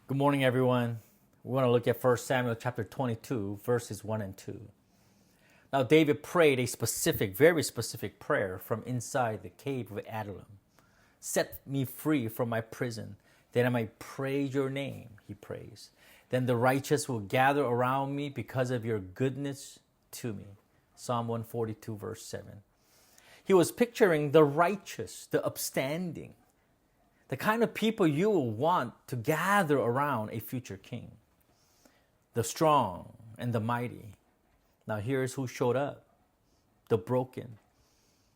Good morning, everyone. We want to look at 1 Samuel chapter 22, verses 1 and 2. Now, David prayed a very specific prayer from inside the cave of Adullam. Set me free from my prison, that I might praise your name, he prays. Then the righteous will gather around me because of your goodness to me. Psalm 142, verse 7. He was picturing the righteous, the upstanding, the kind of people you will want to gather around a future king. The strong and the mighty. Now here's who showed up. The broken,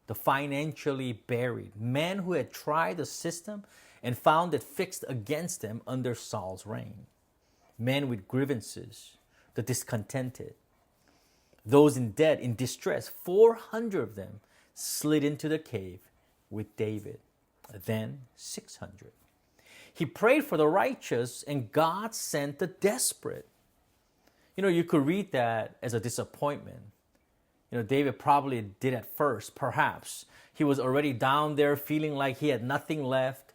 the financially buried, men who had tried the system and found it fixed against them under Saul's reign. Men with grievances, the discontented. Those in debt, in distress, 400 of them slid into the cave with David. Then 600. He prayed for the righteous and God sent the desperate. You could read that as a disappointment. David probably did at first, perhaps. He was already down there feeling like he had nothing left.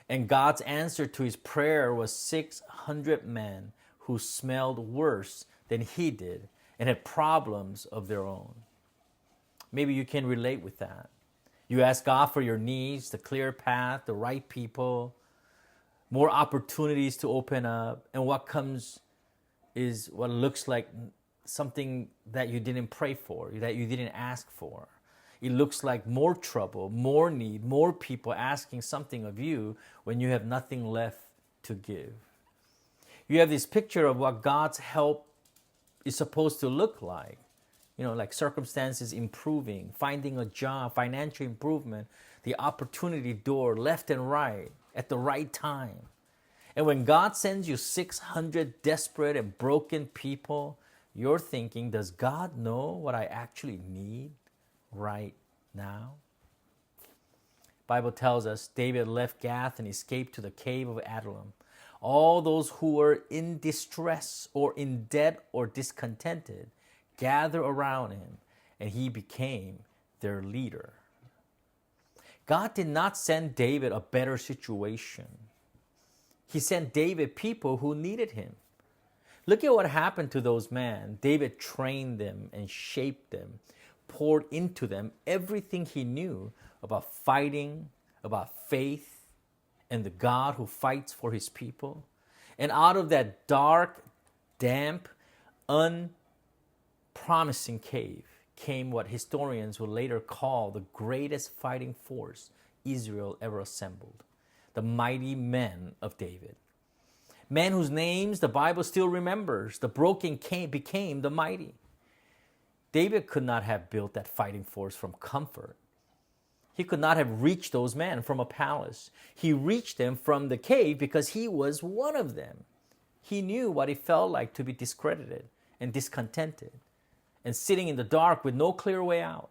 And God's answer to his prayer was 600 men who smelled worse than he did and had problems of their own. Maybe you can relate with that. You ask God for your needs, the clear path, the right people, more opportunities to open up. And what comes is what looks like something that you didn't pray for, that you didn't ask for. It looks like more trouble, more need, more people asking something of you when you have nothing left to give. You have this picture of what God's help is supposed to look like. Like circumstances improving, finding a job, financial improvement, the opportunity door left and right at the right time. And when God sends you 600 desperate and broken people, you're thinking, does God know what I actually need right now? Bible tells us David left Gath and escaped to the cave of Adullam. All those who were in distress or in debt or discontented gather around him, and he became their leader. God did not send David a better situation. He sent David people who needed him. Look at what happened to those men. David trained them and shaped them, poured into them everything he knew about fighting, about faith, and the God who fights for his people. And out of that dark, damp, promising cave came what historians will later call the greatest fighting force Israel ever assembled, the mighty men of David. Men whose names the Bible still remembers. The broken became the mighty. David could not have built that fighting force from comfort. He could not have reached those men from a palace. He reached them from the cave because he was one of them. He knew what it felt like to be discredited and discontented, and sitting in the dark with no clear way out.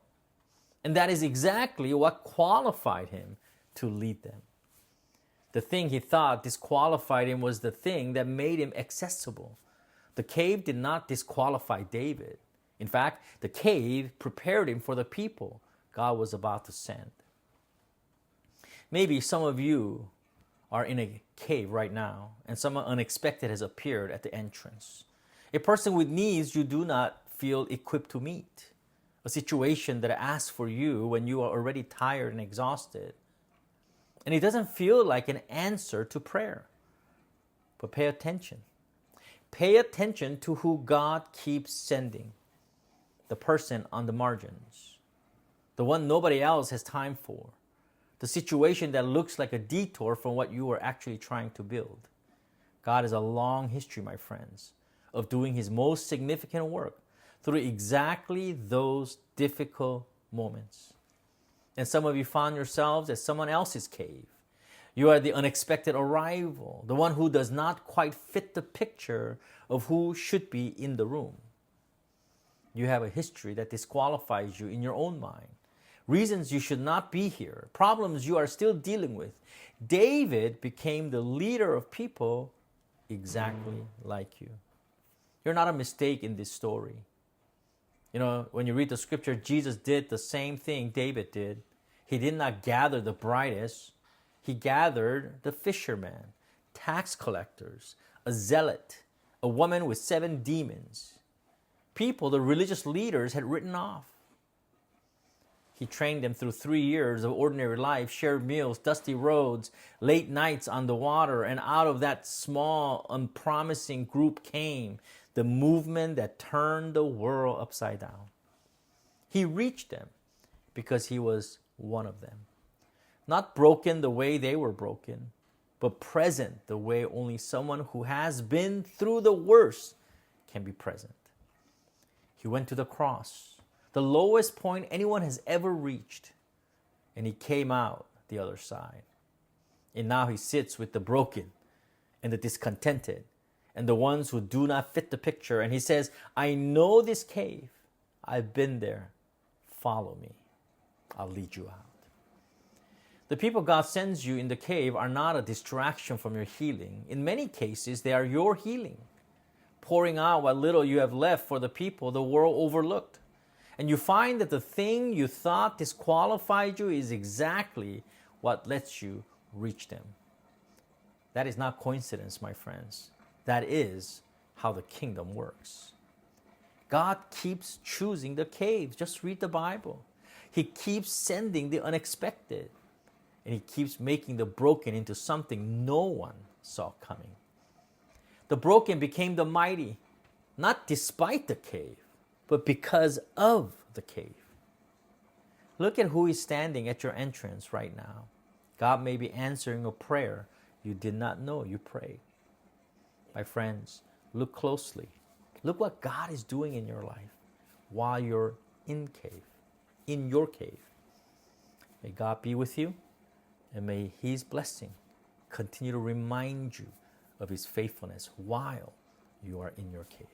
And that is exactly what qualified him to lead them. The thing he thought disqualified him was the thing that made him accessible. The cave did not disqualify David. In fact, the cave prepared him for the people God was about to send. Maybe some of you are in a cave right now, and someone unexpected has appeared at the entrance. A person with needs you do not feel equipped to meet. A situation that asks for you when you are already tired and exhausted. And it doesn't feel like an answer to prayer. But pay attention. Pay attention to who God keeps sending. The person on the margins. The one nobody else has time for. The situation that looks like a detour from what you are actually trying to build. God has a long history, my friends, of doing his most significant work through exactly those difficult moments. And some of you found yourselves at someone else's cave. You are the unexpected arrival, the one who does not quite fit the picture of who should be in the room. You have a history that disqualifies you in your own mind. Reasons you should not be here, problems you are still dealing with. David became the leader of people exactly like you. You're not a mistake in this story. When you read the scripture, Jesus did the same thing David did. He did not gather the brightest. He gathered the fishermen, tax collectors, a zealot, a woman with 7 demons, people the religious leaders had written off. He trained them through 3 years of ordinary life, shared meals, dusty roads, late nights on the water, and out of that small, unpromising group came the movement that turned the world upside down. He reached them because he was one of them. Not broken the way they were broken, but present the way only someone who has been through the worst can be present. He went to the cross, the lowest point anyone has ever reached, and he came out the other side. And now he sits with the broken and the discontented and the ones who do not fit the picture. And he says, I know this cave. I've been there. Follow me. I'll lead you out. The people God sends you in the cave are not a distraction from your healing. In many cases, they are your healing, pouring out what little you have left for the people the world overlooked. And you find that the thing you thought disqualified you is exactly what lets you reach them. That is not coincidence, my friends. That is how the kingdom works. God keeps choosing the caves. Just read the Bible. He keeps sending the unexpected. And he keeps making the broken into something no one saw coming. The broken became the mighty, not despite the cave, but because of the cave. Look at who is standing at your entrance right now. God may be answering a prayer you did not know you prayed. My friends, look closely. Look what God is doing in your life while you're in your cave. May God be with you. And may his blessing continue to remind you of his faithfulness while you are in your cave.